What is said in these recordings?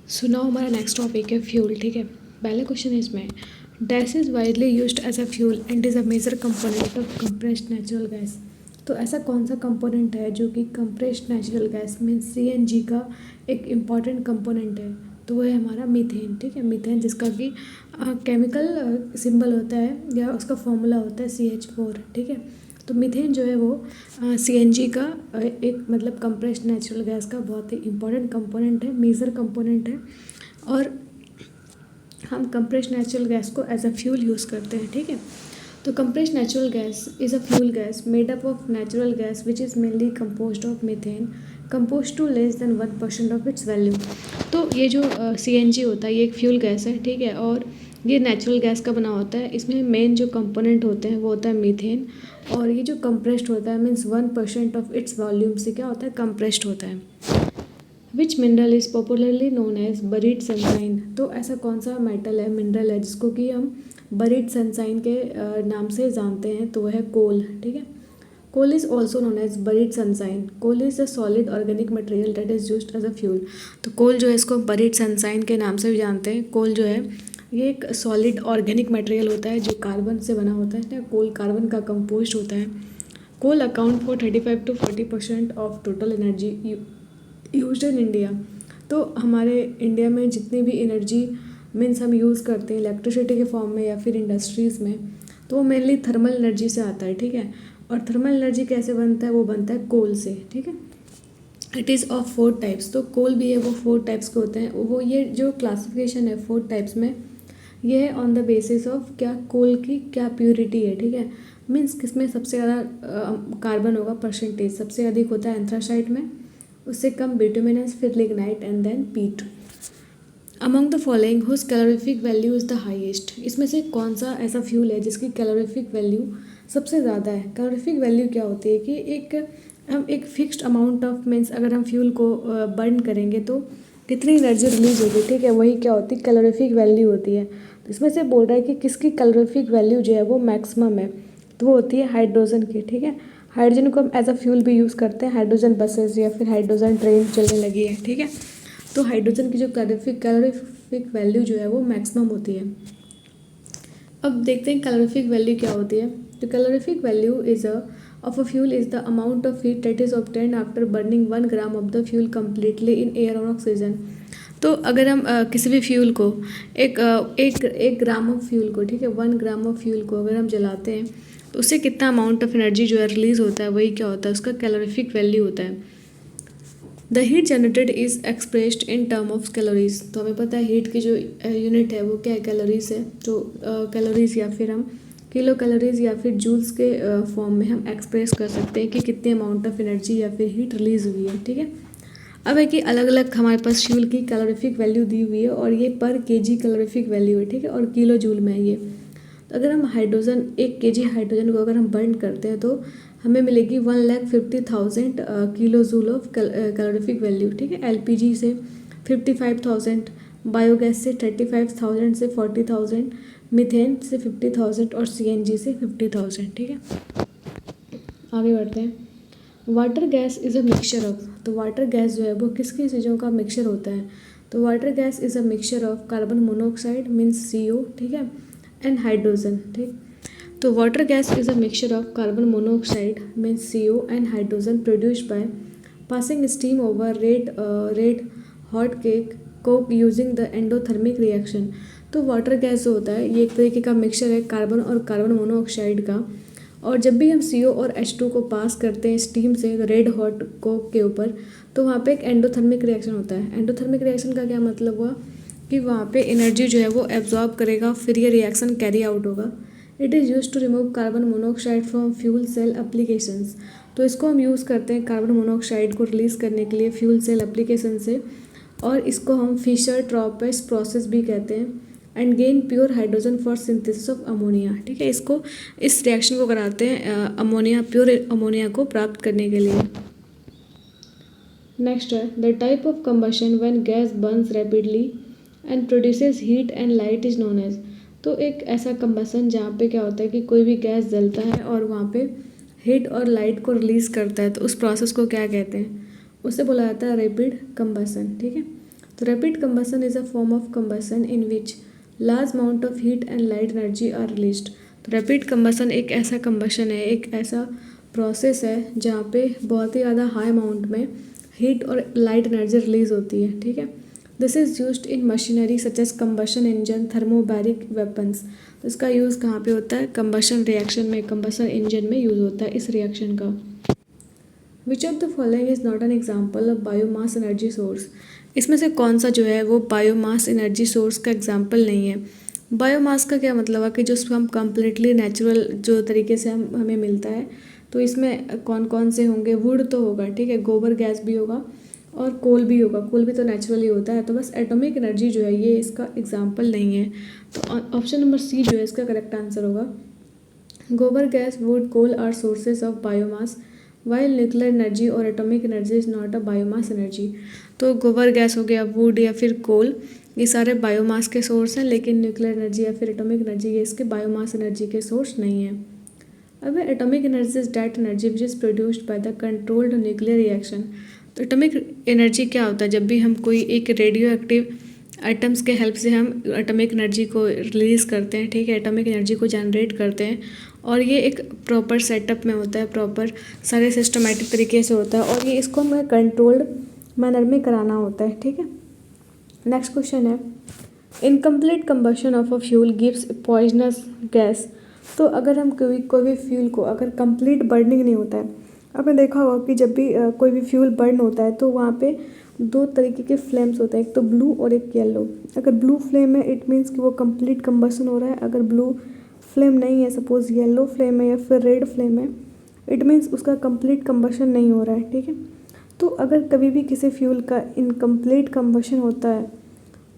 सो now हमारा next topic है fuel. ठीक है, पहला क्वेश्चन है इसमें, dash is widely used as a fuel and is a major component of compressed natural gas. तो ऐसा कौन सा कंपोनेंट है जो कि compressed natural gas means CNG का एक इम्पॉर्टेंट कंपोनेंट है? तो वो है हमारा मीथेन। ठीक है, मीथेन जिसका कि केमिकल सिंबल होता है या उसका फॉर्मूला होता है CH4। ठीक है, तो मीथेन जो है वो सीएनजी का एक मतलब कंप्रेस्ड नेचुरल गैस का बहुत ही इंपॉर्टेंट कंपोनेंट है, मेजर कंपोनेंट है। और हम कंप्रेस्ड नेचुरल गैस को एज अ फ्यूल यूज़ करते हैं। ठीक है, तो compressed natural gas is a fuel gas made up of natural gas which is mainly composed of methane compose to less than 1% of its value. तो ये जो CNG होता है ये एक फ्यूल गैस है। ठीक है, और ये नेचुरल गैस का बना होता है। इसमें मेन जो कंपोनेंट होते हैं वो होता है मीथेन, और ये जो कंप्रेस्ड होता है मीन्स 1% ऑफ इट्स वॉल्यूम से क्या होता है, कंप्रेस्ड होता है। Which mineral is popularly known as buried sunshine. तो ऐसा कौन सा मेटल है, मिनरल है जिसको कि हम बरीड सनसाइन के नाम से जानते हैं? तो वह है कोल। ठीक है, coal is also known as buried sunshine. Coal is a solid organic material that is used as a fuel. तो कोल जो है इसको बरीड सनसाइन के नाम से भी जानते हैं। कोल जो है ये एक सॉलिड ऑर्गेनिक मटेरियल होता है जो कार्बन से बना होता है। कोल कार्बन का कंपोस्ट होता है। Coal account for 35 to 40% of total energy used in India. तो हमारे इंडिया में जितनी भी एनर्जी मीन्स हम यूज़ करते हैं इलेक्ट्रिसिटी के फॉर्म में या फिर इंडस्ट्रीज़ में, तो वो मेनली थर्मल एनर्जी से आता है। ठीक है, और थर्मल एनर्जी कैसे बनता है, वो बनता है कोल से। ठीक है, इट इज़ ऑफ 4 टाइप्स। तो कोल भी है वो 4 टाइप्स के होते हैं। वो ये जो क्लासिफिकेशन है 4 टाइप्स में, ये है ऑन द बेसिस ऑफ क्या कोल की क्या प्योरिटी है। ठीक है, मीन्स किसमें सबसे ज़्यादा कार्बन होगा, परसेंटेज सबसे अधिक होता है एंथ्रासाइट में, उससे कम बिटुमिनस, फिर lignite and then peat. Among the following whose calorific value is the highest. इसमें से कौन सा ऐसा फ्यूल है जिसकी कैलोरीफिक वैल्यू सबसे ज़्यादा है? कैलोरीफिक वैल्यू क्या होती है कि हम एक फिक्स्ड अमाउंट ऑफ मीन्स अगर हम फ्यूल को बर्न करेंगे तो कितनी एनर्जी रिलीज होगी। ठीक है, वही क्या होती है, कैलोरीफिक वैल्यू होती है। तो इसमें से बोल रहा है कि किसकी कैलोरीफिक वैल्यू जो है वो मैक्सिमम है, तो वो होती है हाइड्रोजन की। ठीक है, हाइड्रोजन को हम एज अ फ्यूल भी यूज़ करते हैं, हाइड्रोजन बसेस या फिर हाइड्रोजन ट्रेन चलने लगी है। ठीक है, तो हाइड्रोजन की जो कैलोरीफिक वैल्यू जो है वो मैक्सिमम होती है। अब देखते हैं कैलोरीफिक वैल्यू क्या होती है। तो calorific value is of a fuel is the amount of heat that is obtained after burning 1 gram of the fuel completely in air और ऑक्सीजन। तो अगर हम किसी भी फ्यूल को एक ग्राम ऑफ फ्यूल को, ठीक है, 1 ग्राम ऑफ फ्यूल को अगर हम जलाते हैं तो उससे कितना अमाउंट ऑफ एनर्जी जो है रिलीज होता है, वही क्या होता है, उसका कैलोरीफिक वैल्यू होता है। The heat generated is expressed in term of calories. तो हमें पता है हीट की जो यूनिट है वो क्या है, कैलोरीज है। तो कैलोरीज या फिर हम किलो कैलोरीज या फिर जूल्स के फॉर्म में हम एक्सप्रेस कर सकते हैं कि कितने अमाउंट ऑफ एनर्जी या फिर हीट रिलीज हुई है। ठीक है, अब है कि अलग अलग हमारे पास फ्यूल की कैलोरीफिक वैल्यू दी हुई है और ये पर केजी कैलोरीफिक वैल्यू है। ठीक है, और किलो जूल में है ये। तो अगर हम हाइड्रोजन 1 kg हाइड्रोजन को अगर हम बर्न करते हैं तो हमें मिलेगी 1,50,000 kilo joule of calorific value. ठीक है, एलपीजी से 55,000, बायोगैस से 35,000 से 40,000, मीथेन से 50,000 और सीएनजी से 50,000। ठीक है, आगे बढ़ते हैं। Water gas is a mixture of. तो वाटर गैस जो है वो किस किस चीज़ों का मिक्सचर होता है? तो water gas is a mixture of carbon monoxide means CO, ठीक है, एंड हाइड्रोजन। ठीक, तो water gas is a mixture of carbon monoxide means CO and hydrogen produced by passing steam over red hot cake Coke using the endothermic reaction. तो water gas जो होता है ये एक तरीके का मिक्सचर है कार्बन और कार्बन मोनोऑक्साइड का, और जब भी हम CO और H2 को पास करते हैं स्टीम से रेड हॉट कोक के ऊपर, तो वहाँ पे एक एंडोथर्मिक रिएक्शन होता है। एंडोथर्मिक रिएक्शन का क्या मतलब हुआ कि वहाँ पे एनर्जी जो है वो एब्जॉर्ब करेगा, फिर ये रिएक्शन कैरी आउट होगा। It is use to remove carbon monoxide from fuel cell applications. तो इसको हम यूज़ करते हैं कार्बन मोनोऑक्साइड को रिलीज़ करने के लिए फ्यूल सेल एप्लीकेशन से, और इसको हम फिशर ट्रॉपिस प्रोसेस भी कहते हैं, and gain pure hydrogen for synthesis of ammonia. ठीक है, इसको इस रिएक्शन को कराते हैं अमोनिया, प्योर अमोनिया को प्राप्त करने के लिए। नेक्स्ट है the type of combustion when gas burns rapidly and produces heat and light is known as. तो एक ऐसा कंबसन जहाँ पे क्या होता है कि कोई भी गैस जलता है और वहाँ पे हीट और लाइट को रिलीज़ करता है, तो उस प्रोसेस को क्या कहते हैं, उससे बोला जाता है रैपिड कंबसन। ठीक है, तो rapid combustion is a form of combustion in which large amount of heat and light energy are released. तो रैपिड कंबसन एक ऐसा कंबशन है, एक ऐसा प्रोसेस है जहाँ पे बहुत ही ज़्यादा हाई अमाउंट में हीट और लाइट एनर्जी रिलीज़ होती है, ठीक है। This is used in machinery such as combustion engine, thermobaric weapons. तो इसका यूज़ कहाँ पे होता है? कंबशन रिएक्शन में, कंबशन इंजन में यूज़ होता है इस रिएक्शन का। Which of the following is not an example of biomass energy source. इसमें से कौन सा जो है वो बायोमास एनर्जी सोर्स का एग्जाम्पल नहीं है। बायोमास का क्या मतलब है कि जो हम कम्प्लीटली नेचुरल जो तरीके से हमें मिलता है, तो इसमें कौन कौन से होंगे? वुड तो होगा, ठीक है, गोबर गैस भी होगा और कोल भी होगा। कोल भी तो नेचुरली होता है। तो बस एटॉमिक एनर्जी जो है ये इसका एग्जाम्पल नहीं है। तो ऑप्शन नंबर सी जो है इसका करेक्ट आंसर होगा। Gobar gas, wood, coal are sources of biomass while nuclear energy और atomic energy is not a biomass energy. तो गोबर गैस हो गया, वुड या फिर कोल, ये सारे बायोमास के सोर्स हैं, लेकिन न्यूक्लियर एनर्जी या फिर एटॉमिक एनर्जी ये इसके बायोमास एनर्जी के सोर्स नहीं है। अब atomic energy is that energy which is produced by the controlled nuclear reaction. तो एटॉमिक एनर्जी क्या होता है? जब भी हम कोई एक रेडियो एक्टिव आइटम्स के हेल्प से हम एटॉमिक एनर्जी को रिलीज़ करते हैं, ठीक है, एटॉमिक एनर्जी को जनरेट करते हैं, और ये एक प्रॉपर सेटअप में होता है, प्रॉपर सारे सिस्टमेटिक तरीके से होता है, और ये इसको हमें कंट्रोल्ड मैनर में कराना होता है, ठीक है। नेक्स्ट क्वेश्चन है, incomplete combustion of a fuel gives poisonous gas. तो अगर हम कोई भी फ्यूल को अगर कंप्लीट बर्निंग नहीं होता है, आपने देखा होगा कि जब भी कोई भी फ्यूल बर्न होता है तो वहाँ पे दो तरीके के फ्लेम्स होते हैं, एक तो ब्लू और एक येलो। अगर ब्लू फ्लेम है इट मीन्स कि वो कंप्लीट कंबशन हो रहा है। अगर ब्लू फ्लेम नहीं है, सपोज येलो फ्लेम है या फिर रेड फ्लेम है, इट मीन्स उसका कंप्लीट कंबशन नहीं हो रहा है, ठीक है। तो अगर कभी भी किसी फ्यूल का इनकम्प्लीट कंबशन होता है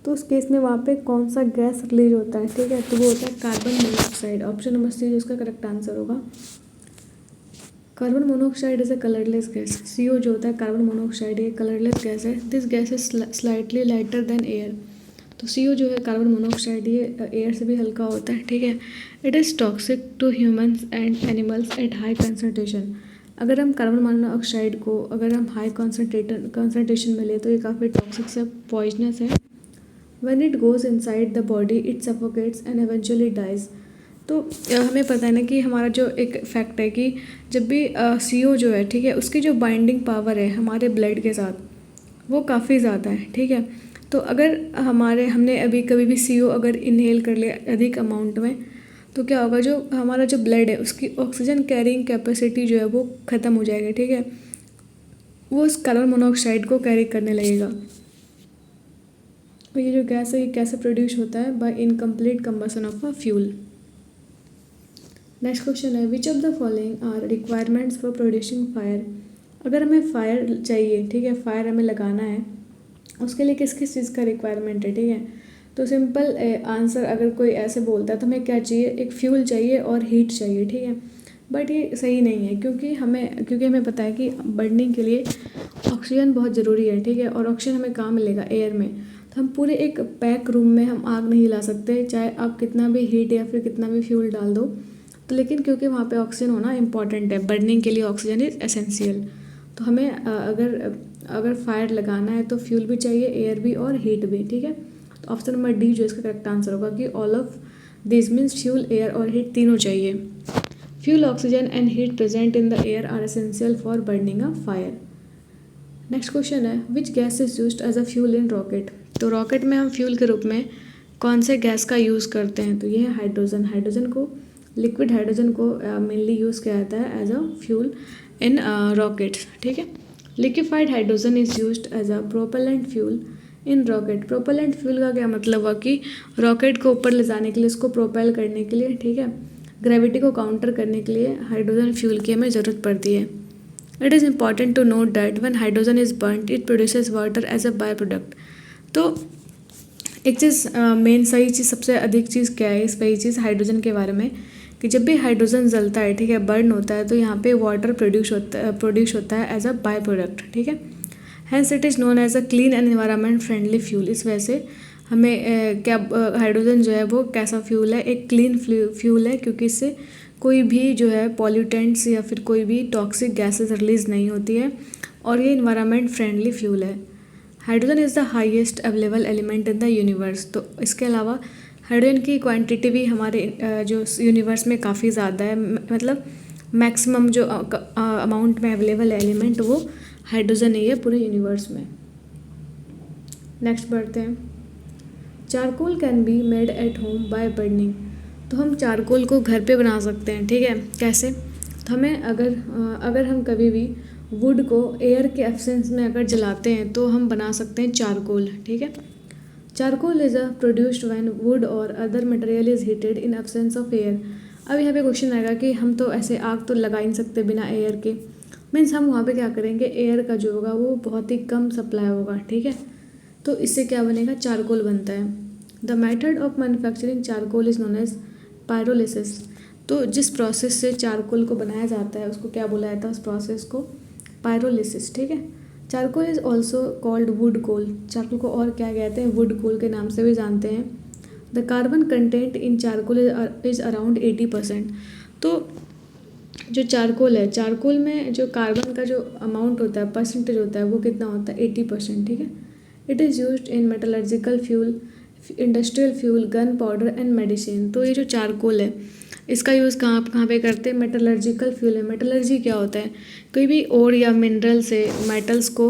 तो उस केस में वहाँ पे कौन सा गैस रिलीज होता है, ठीक है, तो वो होता है carbon monoxide. Option number C जिसका करेक्ट आंसर होगा। Carbon monoxide is a colourless gas. CO जो होता है कार्बन मोनोऑक्साइड, ये कलरलेस गैस है। This gas is slightly lighter than air. तो CO जो है कार्बन मोनोऑक्साइड, ये एयर से भी हल्का होता है, ठीक है। It is toxic to humans and animals at high concentration. अगर हम कार्बन मोनोऑक्साइड को अगर हम हाई कंसनट्रेशन में ले तो ये काफ़ी टॉक्सिक से पॉइजनस है। When it goes inside the body, it suffocates and eventually dies. तो हमें पता है ना कि हमारा जो एक फैक्ट है कि जब भी CO जो है, ठीक है, उसकी जो बाइंडिंग पावर है हमारे ब्लड के साथ वो काफ़ी ज़्यादा है, ठीक है। तो अगर हमने अभी कभी भी CO अगर इनहेल कर लिया अधिक अमाउंट में, तो क्या होगा, जो हमारा जो ब्लड है उसकी ऑक्सीजन कैरिंग कैपेसिटी जो है वो ख़त्म हो जाएगी, ठीक है। वो उस कार्बन मोनोऑक्साइड को कैरी करने लगेगा। तो ये जो गैस है ये कैसे प्रोड्यूस होता है? By incomplete combustion of a fuel. Next question है, which of the following are requirements for producing fire. अगर हमें फायर चाहिए, ठीक है, फायर हमें लगाना है, उसके लिए किस किस चीज़ का रिक्वायरमेंट है, ठीक है। तो सिंपल आंसर अगर कोई ऐसे बोलता है तो हमें क्या चाहिए? एक फ्यूल चाहिए और हीट चाहिए, ठीक है। बट ये सही नहीं है क्योंकि हमें पता है कि बर्निंग के लिए ऑक्सीजन बहुत ज़रूरी है, ठीक है, और ऑक्सीजन हमें कहाँ मिलेगा? एयर में। तो हम पूरे एक पैक रूम में हम आग नहीं ला सकते, चाहे आप कितना भी हीट या फिर कितना भी फ्यूल डाल दो। तो लेकिन क्योंकि वहाँ पे ऑक्सीजन होना इम्पॉर्टेंट है, बर्निंग के लिए ऑक्सीजन इज़ एसेंशियल। तो हमें अगर फायर लगाना है तो फ्यूल भी चाहिए, एयर भी और हीट भी, ठीक है। तो ऑप्शन नंबर डी जो इसका करेक्ट आंसर होगा कि all of this means fuel, air और हीट तीनों चाहिए। Fuel, oxygen and heat present in the air are essential for burning a fire. Next question है, which gas is used as a fuel in rocket. तो rocket में हम fuel के रूप में कौन से गैस का यूज़ करते हैं? तो ये है हाइड्रोजन को, लिक्विड हाइड्रोजन को मेनली यूज़ किया जाता है as a fuel in rockets, ठीक है। Liquefied hydrogen is used as a propellant fuel in rocket. Propellant fuel का क्या मतलब हुआ कि रॉकेट को ऊपर ले जाने के लिए, उसको प्रोपेल करने के लिए, ठीक है, ग्रेविटी को काउंटर करने के लिए हाइड्रोजन फ्यूल की हमें ज़रूरत पड़ती है। It is important to note that when hydrogen is burned it produces water as a by product. तो एक चीज़ मेन सही चीज़, सबसे अधिक चीज़ क्या है इस वही चीज़ हाइड्रोजन के बारे में, कि जब भी हाइड्रोजन जलता है, ठीक है, बर्न होता है, तो यहाँ पे वाटर प्रोड्यूस होता है एज अ बाय प्रोडक्ट, ठीक है। Hence it is known as a clean and environment friendly fuel. इस वजह से हमें क्या हाइड्रोजन जो है वो कैसा फ्यूल है? एक क्लीन फ्यूल है, क्योंकि इससे कोई भी जो है पॉल्यूटेंट्स या फिर कोई भी टॉक्सिक गैसेस रिलीज़ नहीं होती है, और ये इन्वायरमेंट फ्रेंडली फ्यूल है। Hydrogen is the highest available element in the universe. तो इसके अलावा हाइड्रोजन की क्वांटिटी भी हमारे जो यूनिवर्स में काफ़ी ज़्यादा है, मतलब मैक्सिमम जो अमाउंट में अवेलेबल एलिमेंट वो हाइड्रोजन ही है पूरे यूनिवर्स में। नेक्स्ट बढ़ते हैं। Charcoal can be made at home by burning. तो हम चारकोल को घर पे बना सकते हैं, ठीक है। कैसे? तो हमें अगर हम कभी भी वुड को एयर के एब्सेंस में अगर जलाते हैं तो हम बना सकते हैं चारकोल, ठीक है। Charcoal is produced when wood और other material is heated in absence of air. अब यहाँ पे क्वेश्चन आएगा कि हम तो ऐसे आग तो लगा ही नहीं सकते बिना एयर के, मीन्स हम वहाँ पे क्या करेंगे, एयर का जो होगा वो बहुत ही कम सप्लाई होगा, ठीक है। तो इससे क्या बनेगा, चारकोल बनता है। The method of manufacturing charcoal is known as pyrolysis. तो जिस प्रोसेस से चारकोल को बनाया जाता है उसको क्या बोला जाता है, उस प्रोसेस को पायरोलिसिस, ठीक है। Charcoal is also called wood coal. Charcoal को और क्या कहते हैं, वुड कोल के नाम से भी जानते हैं। The carbon content in charcoal is around 80%। तो जो चारकोल है, चारकोल में जो कार्बन का जो अमाउंट होता है, परसेंटेज होता है, वो कितना होता है, 80%, ठीक है। It is used in metallurgical fuel, industrial fuel, gun powder and medicine. तो ये जो चारकोल है इसका यूज़ कहाँ पे करते हैं, मेटलर्जिकल फ्यूल है। मेटलर्जी क्या होता है, कोई भी ओर या मिनरल से मेटल्स को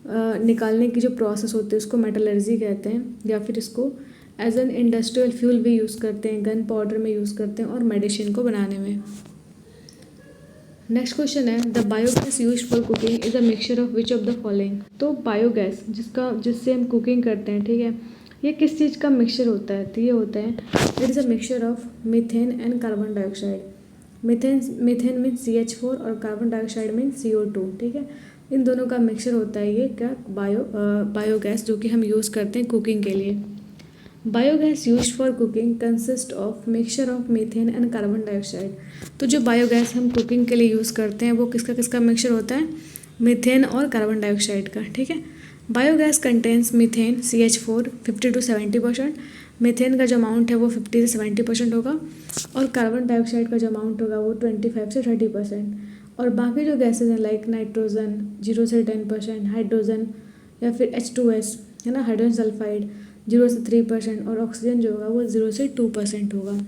निकालने की जो प्रोसेस होती है उसको मेटलर्जी कहते हैं, या फिर इसको एज एन इंडस्ट्रियल फ्यूल भी यूज़ करते हैं, गन पाउडर में यूज़ करते हैं और मेडिसिन को बनाने में। नेक्स्ट क्वेश्चन है, the biogas used for cooking is a mixture of which of the following. तो बायोगैस जिससे हम कुकिंग करते हैं, ठीक है, ये किस चीज़ का मिक्सचर होता है, तो ये होता है it is a mixture of methane and carbon dioxide. Methane means CH4 और कार्बन डाइऑक्साइड मीन्स CO2, ठीक है। इन दोनों का मिक्सचर होता है ये क्या, बायोगैस, जो कि हम यूज़ करते हैं कुकिंग के लिए। Biogas used for cooking consist of mixture of methane and carbon dioxide. तो जो बायोगैस हम कुकिंग के लिए यूज़ करते हैं वो किसका मिक्सचर होता है, मीथेन और कार्बन डाइऑक्साइड का, ठीक है। Biogas contains methane CH4 50 to 70%। Methane का जो अमाउंट है वो 50 से 70% होगा, और कार्बन डाइऑक्साइड का जो अमाउंट होगा वो 25 से 30%। और बाकी जो गैसेज हैं लाइक नाइट्रोजन 0 से 10%, हाइड्रोजन या फिर H2S है ना, हाइड्रोजन सल्फाइड 0 से 3%, और ऑक्सीजन जो होगा वो 0 से 2% होगा।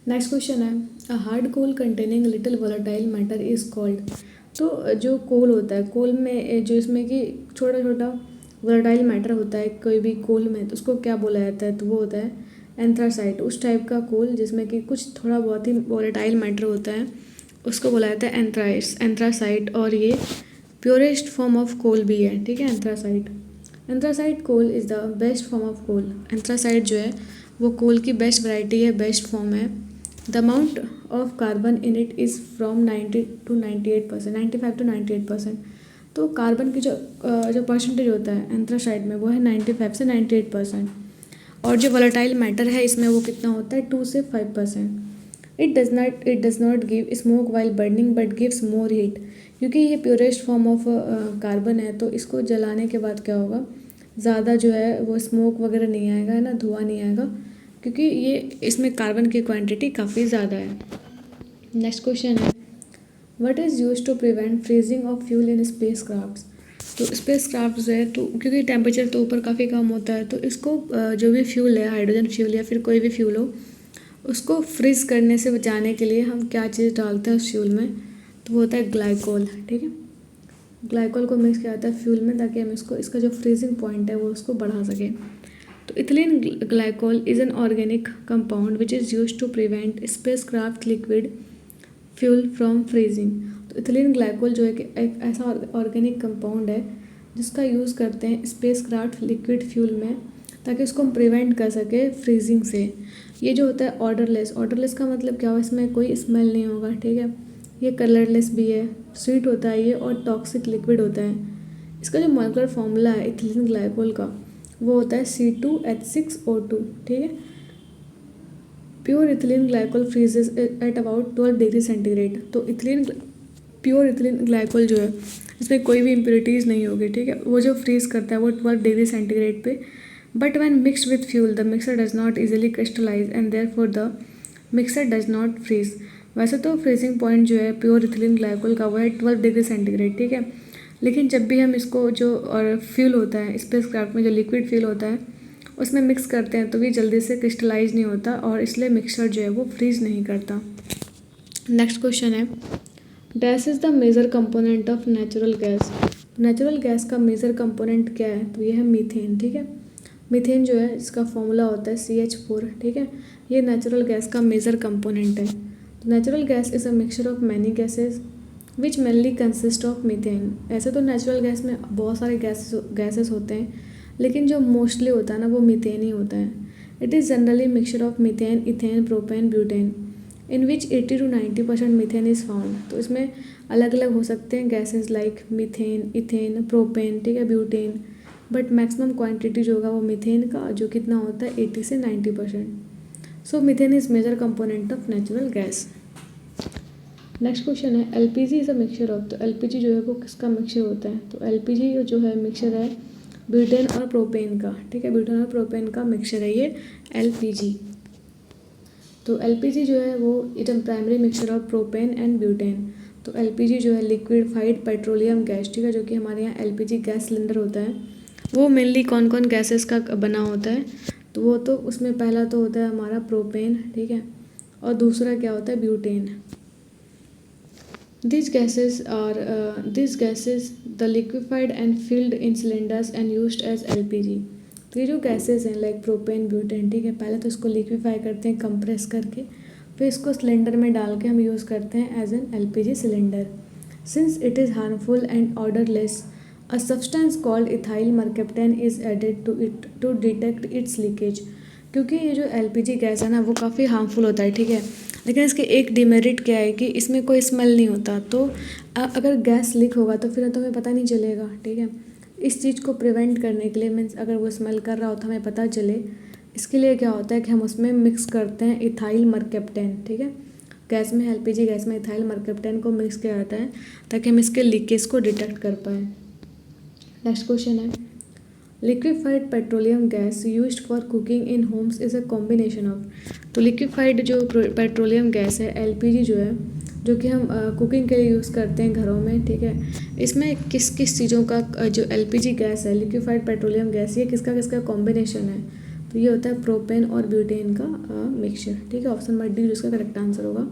नेक्स्ट क्वेश्चन है, a hard coal containing little volatile matter is called. तो जो कोल होता है, कोल में जो इसमें कि छोटा छोटा वोलेटाइल मैटर होता है कोई भी कोल में, तो उसको क्या बोला जाता है, तो वो होता है एंथ्रासाइट। उस टाइप का कोल जिसमें कि कुछ थोड़ा बहुत ही वोलेटाइल मैटर होता है उसको बोला जाता है एंथ्रासाइट, और ये प्योरेस्ट फॉर्म ऑफ कोल भी है, ठीक है, anthracite. Anthracite coal is the best form of coal. Anthracite जो है वो कोल की बेस्ट वैरायटी है, बेस्ट फॉर्म है। The amount of carbon in it is from 90 to 98%, 95 to 98%। तो कार्बन की जो परसेंटेज होता है एंथ्रासाइट में वो है 95 से 98%, और जो वोलेटाइल मैटर है इसमें वो कितना होता है 2 से 5%। It does not give smoke while burning but gives more heat. क्योंकि ये प्योरेस्ट फॉर्म ऑफ कार्बन है तो इसको जलाने के बाद क्या होगा, ज़्यादा जो है वो स्मोक वगैरह नहीं आएगा, है ना, धुआं नहीं आएगा, क्योंकि ये इसमें कार्बन की क्वांटिटी काफ़ी ज़्यादा है। नेक्स्ट क्वेश्चन है, what is used to prevent freezing of fuel in space crafts. तो स्पेस क्राफ्ट जो है तो क्योंकि टेम्परेचर तो ऊपर काफ़ी कम होता है तो इसको जो भी फ्यूल है, हाइड्रोजन फ्यूल या फिर कोई भी फ्यूल हो, उसको फ्रीज करने से बचाने के लिए हम क्या चीज़ डालते हैं उस फ्यूल में, तो वो होता है ग्लाइकोल, ठीक है। ग्लाइकोल को मिक्स किया जाता है फ्यूल में ताकि हम इसका जो फ्रीजिंग पॉइंट है वो उसको बढ़ा सकें। तो ethylene glycol is an organic compound which is used to prevent space craft liquid fuel from freezing. तो इथिलीन ग्लाइकोल जो है कि एक ऐसा ऑर्गेनिक कंपाउंड है जिसका यूज़ करते हैं स्पेस क्राफ्ट लिक्विड फ्यूल में ताकि उसको हम प्रिवेंट कर सके फ्रीजिंग से। ये जो होता है ऑर्डरलेस का मतलब क्या हो, इसमें कोई स्मेल नहीं होगा, ठीक है। ये कलरलेस भी है, स्वीट होता है ये, और टॉक्सिक लिक्विड होता है। इसका जो मॉलिक्यूलर फॉर्मूला है इथिलीन ग्लाइकोल का वो होता है C2H6O2, ठीक है। Pure ethylene glycol freezes at about 12 degree centigrade. तो प्योर इथिलीन ग्लाइकोल जो है इसमें कोई भी इम्प्योरिटीज़ नहीं होगी, ठीक है। वो जो फ्रीज करता है वो 12 डिग्री सेंटीग्रेड पे। But when mixed with fuel the mixer does not easily crystallize and therefore the mixer does not freeze. वैसे तो फ्रीजिंग पॉइंट जो है प्योर इथिलीन ग्लाइकोल का वो है 12 डिग्री सेंटीग्रेड, ठीक है। लेकिन जब भी हम इसको जो और फ्यूल होता है स्पेसक्राफ्ट में, जो लिक्विड फ्यूल होता है उसमें मिक्स करते हैं तो भी जल्दी से क्रिस्टलाइज नहीं होता और इसलिए मिक्सचर जो है वो फ्रीज नहीं करता। नेक्स्ट क्वेश्चन है, dash is the major component of natural gas. Natural gas का मेजर कंपोनेंट क्या है, तो ये है मीथेन। ठीक है, मीथेन जो है इसका फॉर्मूला होता है CH4। ठीक है, ये नेचुरल गैस का मेजर कंपोनेंट है। Natural gas is a mixture of many gases which mainly consist of methane. ऐसे तो नेचुरल गैस में बहुत सारे गैसेस होते हैं, लेकिन जो मोस्टली होता है ना वो मीथेन ही होता है। It is generally mixture of methane, ethane, propane, butane in which 80 to 90% methane is found. तो इसमें अलग अलग हो सकते हैं gases like methane, ethane, propane, ठीक है, ब्यूटेन, बट मैक्सिमम क्वांटिटी जो होगा वो मीथेन का जो कितना होता है 80 से 90%। So methane is major component of natural gas. Next question है, LPG is a mixture of. तो LPG जो है वो किसका मिक्सचर होता है, तो LPG जो है मिक्सचर है ब्यूटेन और प्रोपेन का। ठीक है, ब्यूटेन और प्रोपेन का मिक्सचर है ये LPG। तो LPG जो है वो it am primary mixture of propane and butane. तो LPG जो है लिक्विफाइड पेट्रोलियम गैस, ठीक है, जो कि हमारे यहाँ LPG गैस सिलेंडर होता है वो मेनली कौन कौन गैसेस का बना होता है, तो वो तो उसमें पहला तो होता है हमारा प्रोपेन, ठीक है, और दूसरा क्या होता है butane. These gases the liquefied and filled in cylinders and used as LPG। तो ये जो गैसेस हैं लाइक प्रोपेन, ब्यूटेन, ठीक है, पहले तो इसको लिक्विफाई करते हैं कंप्रेस करके, फिर इसको सिलेंडर में डाल के हम यूज़ करते हैं as an LPG cylinder. Since it is harmful and orderless, a substance called ethyl mercaptan is added to it to detect its leakage. क्योंकि ये जो LPG गैस है ना वो काफ़ी हार्मफुल होता है, ठीक है, लेकिन इसके एक डिमेरिट क्या है कि इसमें कोई स्मेल नहीं होता। तो अगर गैस लीक होगा तो फिर तो हमें पता नहीं चलेगा। ठीक है, इस चीज़ को प्रिवेंट करने के लिए मीन्स अगर वो स्मेल कर रहा हो तो हमें पता चले, इसके लिए क्या होता है कि हम उसमें मिक्स करते हैं इथाइल मर्केप्टेन। ठीक है, गैस में LPG गैस में इथाइल मर्केप्टेन को मिक्स किया जाता है ताकि हम इसके लीकेज को डिटेक्ट कर पाएँ। नेक्स्ट क्वेश्चन है, liquefied petroleum gas used for cooking in Holmes is a combination of. तो लिक्विफाइड जो पेट्रोलियम गैस है LPG जो है, जो कि हम कुकिंग के लिए यूज़ करते हैं घरों में, ठीक है, इसमें किस किस चीज़ों का जो LPG गैस है लिक्विफाइड पेट्रोलियम गैस, ये किसका किसका कॉम्बिनेशन है, तो ये होता है प्रोपेन और ब्यूटेन का मिक्सचर। ठीक है, ऑप्शन नंबर डी जिसका करेक्ट आंसर होगा।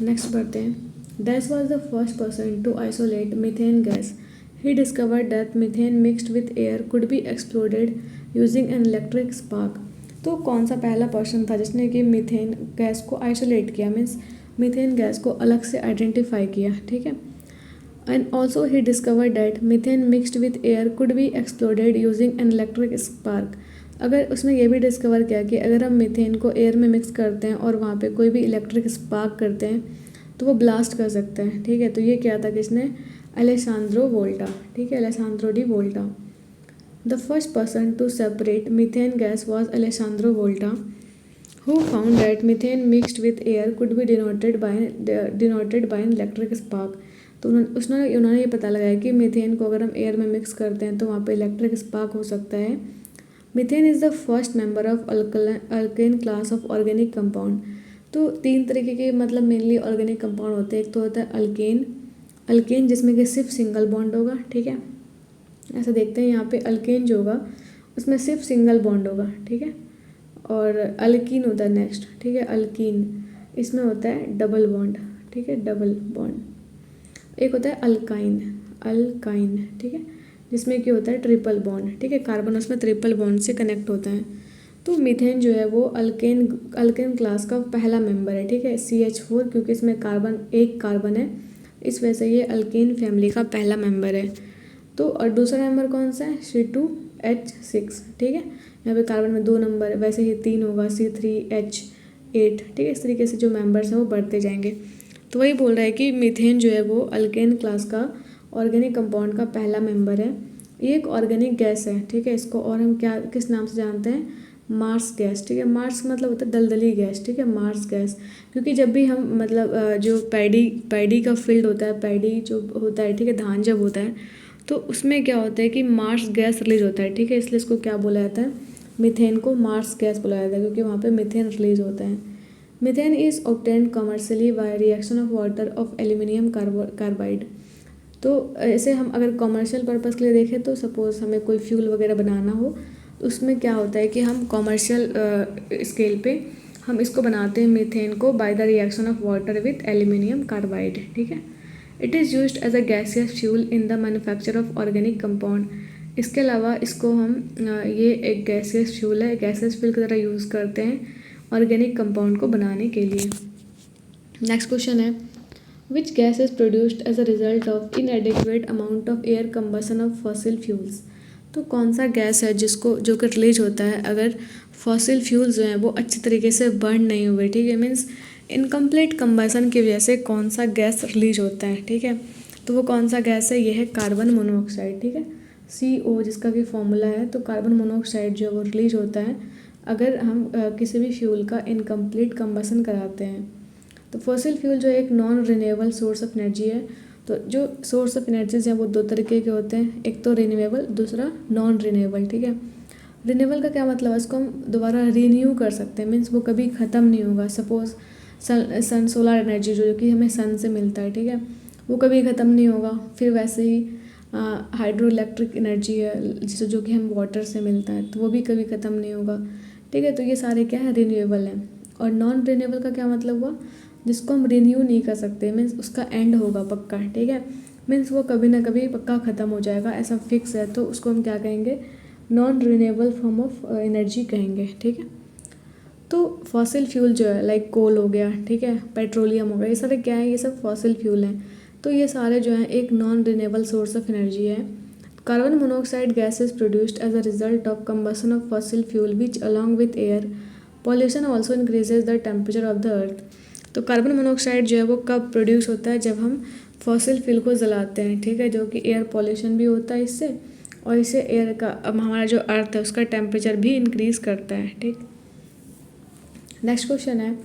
नेक्स्ट बढ़ते हैं, that was the first person to isolate methane gas. He discovered that methane mixed with air could be exploded using an electric spark। तो कौन सा पहला पर्सन था जिसने कि मीथेन गैस को आइसोलेट किया, मीन्स मीथेन गैस को अलग से आइडेंटिफाई किया। ठीक है, and also he discovered that methane mixed with air could B exploded using N electric spark. अगर उसने ये भी डिस्कवर किया कि अगर हम मीथेन को एयर में मिक्स करते हैं और वहाँ पे कोई भी इलेक्ट्रिक स्पार्क करते हैं तो वो ब्लास्ट कर सकते हैं। ठीक है, तो ये क्या था किसने, अलेसांद्रो वोल्टा। ठीक है, Alessandro de Volta. The first person to separate methane gas was Alessandro Volta, who found that methane mixed with air could be denoted by an electric spark. तो उन्होंने ये पता लगाया कि मीथेन को अगर हम एयर में मिक्स करते हैं तो वहाँ पे इलेक्ट्रिक स्पार्क हो सकता है। Methane is the first member of alkane class of organic compound. तो 3 तरीके के मतलब मेनली ऑर्गेनिक कंपाउंड होते हैं। एक तो होता है अल्केन जिसमें कि सिर्फ सिंगल बॉन्ड होगा। ठीक है, ऐसा देखते हैं यहाँ पे अल्केन जो होगा उसमें सिर्फ सिंगल बॉन्ड होगा। ठीक है, और अल्कीन होता है नेक्स्ट। ठीक है, अल्कीन इसमें होता है डबल बॉन्ड। ठीक है, डबल बॉन्ड। एक होता है अल्काइन, ठीक है, जिसमें क्या होता है ट्रिपल बॉन्ड। ठीक है, कार्बन उसमें ट्रिपल बॉन्ड से कनेक्ट होता है। तो मीथेन जो है वो अल्केन क्लास का पहला मेंबर है। ठीक है, CH4, क्योंकि इसमें एक कार्बन है, इस वजह से ये अल्केन फैमिली का पहला मेंबर है। तो और दूसरा नंबर कौन सा है, C2H6। ठीक है, यहाँ पे कार्बन में 2 नंबर है, वैसे ही 3 होगा, C3H8। ठीक है, इस तरीके से जो मेंबर्स हैं वो बढ़ते जाएंगे। तो वही बोल रहा है कि मीथेन जो है वो अल्केन क्लास का ऑर्गेनिक कंपाउंड का पहला मेंबर है। ये एक ऑर्गेनिक गैस है। ठीक है, इसको और हम क्या किस नाम से जानते हैं, मार्स गैस। ठीक है, मार्स मतलब होता है दलदली गैस। ठीक है, मार्स गैस, क्योंकि जब भी हम मतलब जो पैडी का फील्ड होता है, पैडी जो होता है, ठीक है, धान जब होता है तो उसमें क्या होता है कि मार्स गैस रिलीज होता है। ठीक है, इसलिए इसको क्या बोला जाता है, मीथेन को मार्स गैस बोला जाता है, क्योंकि वहाँ पे मीथेन रिलीज होता है। Methane is obtained commercially by reaction of water of aluminium carbide. तो ऐसे हम अगर कॉमर्शियल पर्पज़ के लिए देखें तो सपोज़ हमें कोई फ्यूल वगैरह बनाना हो तो उसमें क्या होता है कि हम कॉमर्शियल स्केल पे हम इसको बनाते हैं मीथेन को by the reaction of water with aluminium carbide, ठीक है। It is used as a gaseous fuel in the manufacture of organic compound. इसके अलावा इसको हम ये एक गैसियस फ्यूल है, गैसियस फ्यूल की तरह यूज़ करते हैं ऑर्गेनिक कंपाउंड को बनाने के लिए। नेक्स्ट क्वेश्चन है, which gas is produced as a result of inadequate amount of air combustion of fossil fuels. तो कौन सा गैस है जो कि रिलीज होता है अगर फॉसिल फ्यूल्स जो हैं वो अच्छी तरीके से बर्न नहीं हुए, ठीक है। मीन्स इनकम्प्लीट कंबसन की वजह से कौन सा गैस रिलीज होता है, ठीक है। तो वो कौन सा गैस है, ये है कार्बन मोनोऑक्साइड, ठीक है। CO जिसका भी फॉर्मूला है, तो कार्बन मोनोऑक्साइड जो है वो रिलीज होता है अगर हम किसी भी फ्यूल का इनकम्प्लीट कंबसन कराते हैं। तो फॉसिल फ्यूल जो एक non renewable source of energy है। तो जो सोर्स ऑफ एनर्जीज हैं वो दो तरीके के होते हैं, एक तो रिन्यूएबल, दूसरा नॉन रिन्यूएबल, ठीक है। रिन्यूएबल का क्या मतलब है, इसको हम दोबारा रिन्यू कर सकते हैं, मीन्स वो कभी ख़त्म नहीं होगा। सपोज़ सन सोलर एनर्जी जो कि हमें सन से मिलता है, ठीक है, वो कभी ख़त्म नहीं होगा। फिर वैसे ही हाइड्रो इलेक्ट्रिक एनर्जी है जिसे जो कि हम वाटर से मिलता है, तो वो भी कभी ख़त्म नहीं होगा, ठीक है। तो ये सारे क्या है, रिन्यूएबल हैं। और नॉन रिन्यूएबल का क्या मतलब हुआ, जिसको हम रिन्यू नहीं कर सकते, मीन्स उसका एंड होगा पक्का, ठीक है। मीन्स वो कभी ना कभी पक्का ख़त्म हो जाएगा, ऐसा फिक्स है, तो उसको हम क्या कहेंगे, non renewable form of energy कहेंगे, ठीक है। तो फॉसिल फ्यूल जो है लाइक कोल हो गया, ठीक है, पेट्रोलियम हो गया, ये सारे क्या है, ये सब फॉसिल फ्यूल हैं। तो ये सारे जो हैं एक non renewable source of energy है। Carbon monoxide gas is produced as a result of combustion of fossil fuel which along with air pollution also increases the temperature of the earth. तो carbon monoxide जो है वो कब produce होता है, जब हम फॉसिल फ्यूल को जलाते हैं, ठीक है, जो कि एयर पॉल्यूशन भी होता है इससे, और इससे एयर का अब हमारा जो अर्थ है उसका टेम्परेचर भी इंक्रीज़ करता है, ठीक। नेक्स्ट क्वेश्चन है,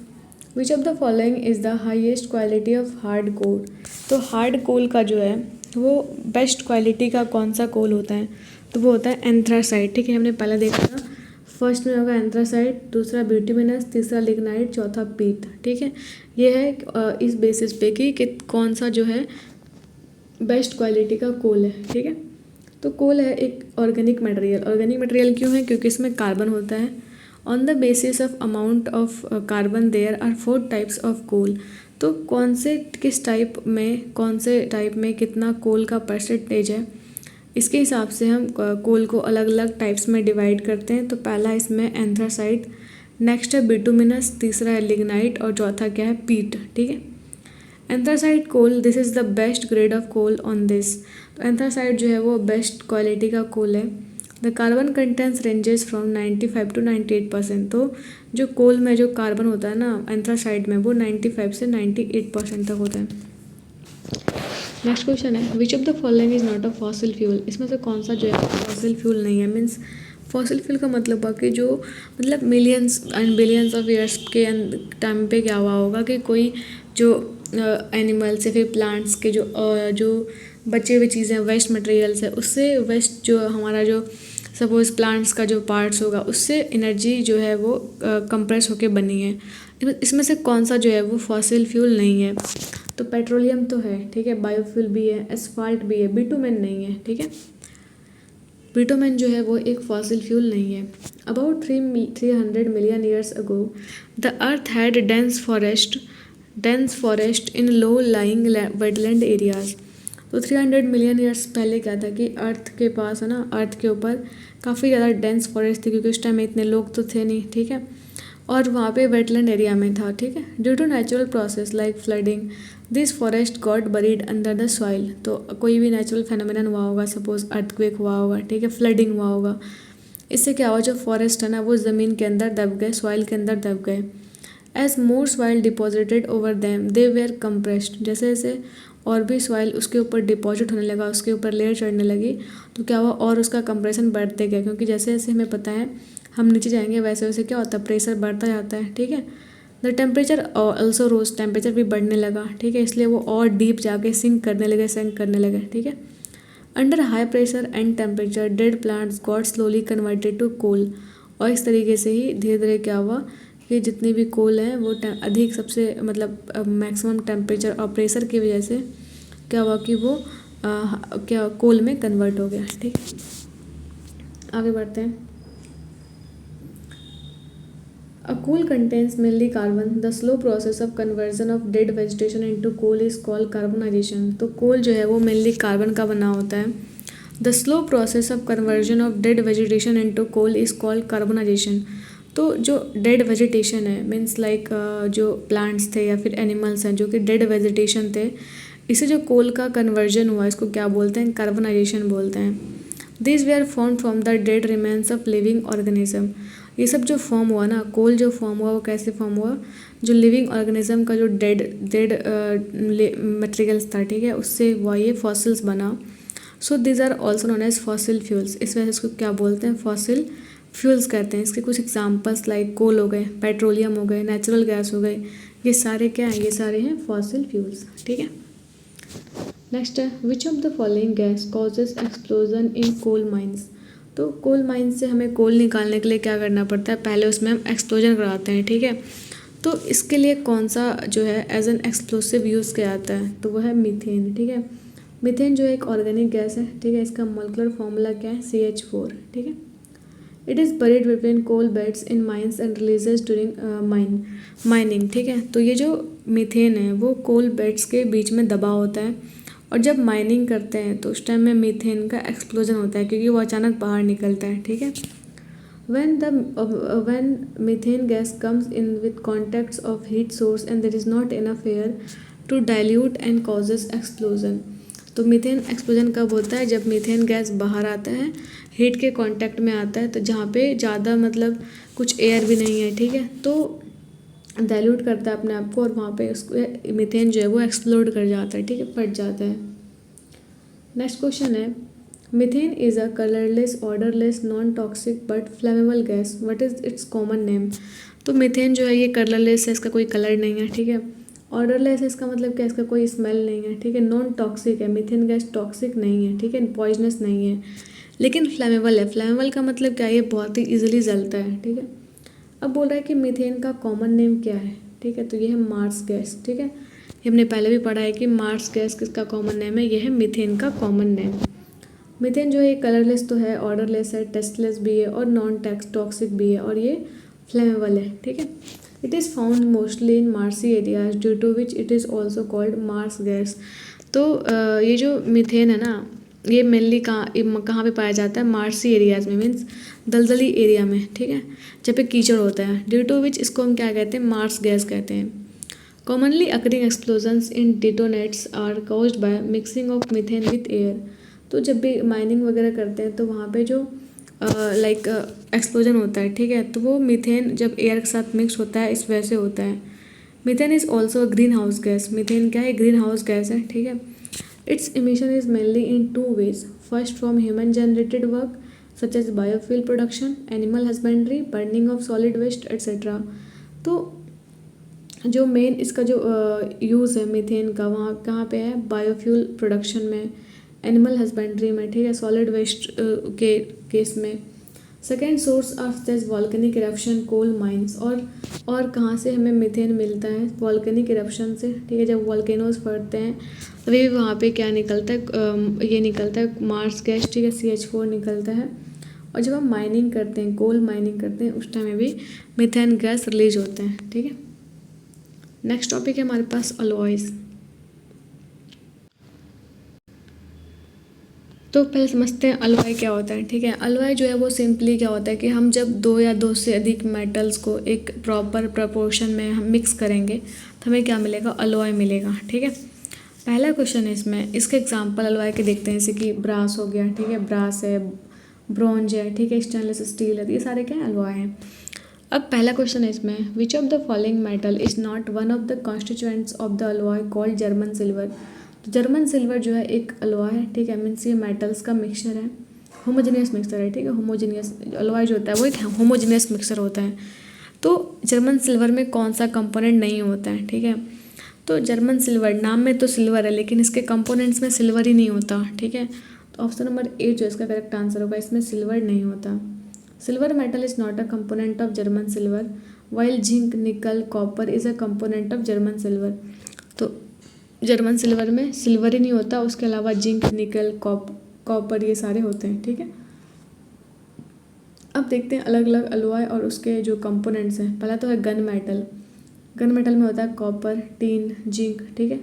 which of the following is the highest quality of hard coal. तो हार्ड कोल का जो है वो बेस्ट क्वालिटी का कौन सा कोल होता है, तो वो होता है एंथ्रासाइट, ठीक है। हमने पहले देखा था, फर्स्ट में होगा एंथ्रासाइट, दूसरा बिटुमिनस, तीसरा लिग्नाइट, चौथा पीट, ठीक है। ये है इस बेसिस पे कि कौन सा जो है बेस्ट क्वालिटी का कोल है, ठीक है। तो कोल है एक ऑर्गेनिक मटेरियल। ऑर्गेनिक मटेरियल क्यों है, क्योंकि इसमें कार्बन होता है। On the basis of amount of carbon there are 4 types of coal. तो कौन से टाइप में कितना कोल का परसेंटेज है, इसके हिसाब से हम कोल को अलग अलग टाइप्स में डिवाइड करते हैं। तो पहला इसमें एंथ्रासाइट, नेक्स्ट है बिटुमिनस, तीसरा है लिग्नाइट और चौथा क्या है, पीट, ठीक है। Anthracite coal, this is the best grade of coal on this. तो एंथ्रासाइट जो है वो बेस्ट क्वालिटी का कोल है। The carbon contents ranges from 95 to 98%। तो जो कोल में जो कार्बन होता है ना एंथ्रासाइट में, वो 95 से 98% तक होता है। नेक्स्ट क्वेश्चन है, which of the following is not a fossil fuel. इसमें से कौन सा जो है फॉसिल फ्यूल नहीं है। मीन्स फॉसिल फ्यूल का मतलब है कि जो मतलब millions and billions of years के टाइम पे क्या हुआ होगा कि कोई जो एनिमल्स या फिर प्लांट्स के जो बचे हुए चीज़ें वेस्ट मटेरियल्स है, उससे वेस्ट जो हमारा जो सपोज़ प्लांट्स का जो पार्ट्स होगा उससे एनर्जी जो है वो कंप्रेस होके बनी है। इसमें से कौन सा जो है वो फॉसिल फ्यूल नहीं है। तो पेट्रोलियम तो है, ठीक है, बायोफ्यूल भी है, एस्फाल्ट भी है, बिटुमेन नहीं है, ठीक है। बिटुमेन जो है वो एक फॉसिल फ्यूल नहीं है। About 300 million years ago the earth had dense forest in low lying wetland areas. तो 300 मिलियन ईयर्स पहले क्या था कि अर्थ के पास है ना, अर्थ के ऊपर काफ़ी ज़्यादा डेंस फॉरेस्ट थी, क्योंकि उस टाइम में इतने लोग तो थे नहीं, ठीक है, और वहाँ पे वेटलैंड एरिया में था, ठीक है। Due to natural process like flooding this forest got buried under the soil. तो कोई भी नेचुरल फेनोमेनन हुआ होगा, सपोज अर्थक्वेक हुआ होगा, ठीक है, फ्लडिंग हुआ होगा, इससे क्या हुआ, जो फॉरेस्ट है ना वो ज़मीन के अंदर दब गए, सॉइल के अंदर दब गए। As more soil deposited over them they were compressed. जैसे जैसे और भी सॉइल उसके ऊपर डिपॉजिट होने लगा, उसके ऊपर लेयर चढ़ने लगी, तो क्या हुआ, और उसका कंप्रेशन बढ़ते गया, क्योंकि जैसे जैसे हमें पता है हम नीचे जाएंगे वैसे वैसे क्या होता है, प्रेशर बढ़ता जाता है, ठीक है। The temperature also rose, temperature भी बढ़ने लगा, ठीक है, इसलिए वो और डीप जाके सिंक करने लगे, ठीक है। Under high pressure and temperature dead plants got slowly converted to coal. और इस तरीके से ही धीरे धीरे क्या हुआ कि जितने भी कोल हैं वो अधिक सबसे मतलब मैक्सिमम टेम्परेचर और प्रेशर की वजह से क्या हुआ कि वो क्या कोल में कन्वर्ट हो गया। ठीक है, आगे बढ़ते हैं। A coal contains mainly carbon. The slow process of conversion of dead vegetation into coal is called carbonization. तो कोल जो है वो मेनली कार्बन का बना होता है। The slow process of conversion of dead vegetation into coal is called carbonization. तो जो डेड वेजिटेशन है मीन्स लाइक जो प्लांट्स थे या फिर एनिमल्स हैं जो कि डेड वेजिटेशन थे, इसे जो कोल का कन्वर्जन हुआ इसको क्या बोलते हैं? कार्बनाइजेशन बोलते हैं। This way are form from the dead remains of living organism. ये सब जो फॉर्म हुआ ना, कोल जो फॉर्म हुआ वो कैसे फॉर्म हुआ? जो लिविंग ऑर्गेनिज्म का जो डेड मटेरियल्स था, ठीक है, उससे हुआ ये फॉसिल्स बना। So these are also known as fossil fuels. इस वजह से इसको क्या बोलते हैं? फॉसिल फ्यूल्स कहते हैं। इसके कुछ एग्जांपल्स लाइक कोल हो गए, पेट्रोलियम हो गए, नेचुरल गैस हो गए, ये सारे क्या हैं? ये सारे हैं फॉसिल फ्यूल्स। ठीक है, नेक्स्ट है which of the following gas causes explosion in coal mines. तो कोल माइंस से हमें कोल निकालने के लिए क्या करना पड़ता है? पहले उसमें हम एक्सप्लोजन कराते हैं। ठीक है, तो इसके लिए कौन सा जो है एज एन एक्सप्लोसिव यूज़ किया जाता है? तो वो है मीथेन। ठीक है, मीथेन जो एक ऑर्गेनिक गैस है। ठीक है, इसका मॉलिक्यूलर फॉर्मूला क्या है? CH4। ठीक है, it is buried between coal beds in mines and releases during mining. ठीक है, तो ये जो मीथेन है वो कोल बेड्स के बीच में दबा होता है और जब माइनिंग करते हैं तो उस टाइम में मीथेन का एक्सप्लोजन होता है क्योंकि वो अचानक बाहर निकलता है। ठीक है, when methane gas comes in with contacts of heat source and there is not enough air to dilute and causes explosion। तो मीथेन एक्सप्लोजन कब होता है? जब मीथेन गैस बाहर आता है, हीट के कांटेक्ट में आता है, तो जहाँ पे ज़्यादा मतलब कुछ एयर भी नहीं है। ठीक है, तो डाइल्यूट करता है अपने आप को और वहाँ पे उसको मीथेन जो है वो एक्सप्लोड कर जाता है। ठीक है, फट जाता है। नेक्स्ट क्वेश्चन है methane is a colourless odourless non toxic but flammable gas, what is it's common name. तो मीथेन जो है ये कलरलेस है, इसका कोई कलर नहीं है। ठीक है, ऑर्डरलेस है, इसका मतलब क्या? इसका कोई स्मेल नहीं है। ठीक है, नॉन टॉक्सिक है, मीथेन गैस टॉक्सिक नहीं है। ठीक है, पॉइजनस नहीं है, लेकिन फ्लेमेबल है। फ्लेमेबल का मतलब क्या है? ये बहुत ही ईजिली जलता है। ठीक है, अब बोल रहा है कि मीथेन का कॉमन नेम क्या है। ठीक है, तो ये है मार्स गैस। ठीक है, ये हमने पहले भी पढ़ा है कि मार्स गैस किसका कॉमन नेम है? ये है मीथेन का कॉमन नेम। मीथेन जो है कलरलेस तो है, ऑर्डरलेस है, टेस्टलेस भी है और नॉन टॉक्सिक भी है और ये फ्लेमेबल है। ठीक है, it is found mostly in marshy areas due to which it is also called marsh gas. तो ये जो मीथेन है ना, ये मेनली कहाँ पे पाया जाता है? मार्सी एरियाज में, मीन्स दलदली एरिया में। ठीक है, जहाँ पे कीचड़ होता है, ड्यू टू विच इसको हम क्या कहते हैं? मार्स गैस कहते हैं। Commonly occurring explosions in detonates are caused by mixing of methane with air. तो जब भी माइनिंग वगैरह करते हैं तो वहाँ पे जो लाइक एक्सप्लोजन होता है, ठीक है, तो वो मीथेन जब एयर के साथ मिक्स होता है इस वजह से होता है। Methane is also a green house gas. Methane क्या है? ग्रीन हाउस गैस है। ठीक है, its emission is mainly in two ways, first from human generated work such as biofuel production, animal husbandry, burning of solid waste etcetera. तो जो main इसका जो use है मीथेन का, वहाँ कहाँ पे है? बायोफ्यूल प्रोडक्शन में, एनिमल हस्बेंड्री में, ठीक है, सॉलिड वेस्ट के केस में। Second source of this volcanic eruption coal mines. और कहाँ से हमें मीथेन मिलता है? वॉल्केनिक इरप्शन से। ठीक है, जब वॉल्केनोज फटते हैं तभी वहाँ पे क्या निकलता है? ये निकलता है मार्स गैस। ठीक है, CH4 निकलता है। और जब हम माइनिंग करते हैं, कोल माइनिंग करते हैं, उस टाइम में भी मीथेन गैस रिलीज होते हैं। ठीक है, नेक्स्ट टॉपिक है हमारे पास अलॉयज़। तो पहले समझते हैं अलॉय क्या होता है। ठीक है, अलॉय जो है वो सिंपली क्या होता है कि हम जब दो या दो से अधिक मेटल्स को एक प्रॉपर प्रपोर्शन में हम मिक्स करेंगे तो हमें क्या मिलेगा? अलॉय मिलेगा। ठीक है, पहला क्वेश्चन है इसमें, इसके एग्जांपल अलॉय के देखते हैं, जैसे कि ब्रास हो गया। ठीक है, ब्रास है, ब्रॉन्ज है, ठीक है, स्टेनलेस स्टील है, ये सारे क्या अलॉय हैं। अब पहला क्वेश्चन है इसमें, विच of the following metal is not one of the constituents of the alloy called German silver. तो जर्मन सिल्वर जो है एक अलॉय है। ठीक है, मीन्स ये मेटल्स का मिक्सचर है, होमोजेनियस मिक्सचर है। ठीक है, होमोजेनियस अलॉय जो होता है वो एक होमोजेनियस मिक्सचर होता है। तो जर्मन सिल्वर में कौन सा कंपोनेंट नहीं होता है? ठीक है, तो जर्मन सिल्वर नाम में तो सिल्वर है लेकिन इसके कंपोनेंट्स में सिल्वर ही नहीं होता। ठीक है, तो ऑप्शन नंबर ए जो इसका करेक्ट आंसर होगा, इसमें सिल्वर नहीं होता। Silver metal is not a component of German silver while zinc, nickel, copper is a component of German silver. तो जर्मन सिल्वर में सिल्वर ही नहीं होता, उसके अलावा जिंक, निकल, कॉपर ये सारे होते हैं, ठीक है। अब देखते हैं अलग अलग अलॉय और उसके जो कंपोनेंट्स हैं। पहला तो है गन मेटल। गन मेटल में होता है कॉपर, टीन, जिंक, ठीक है।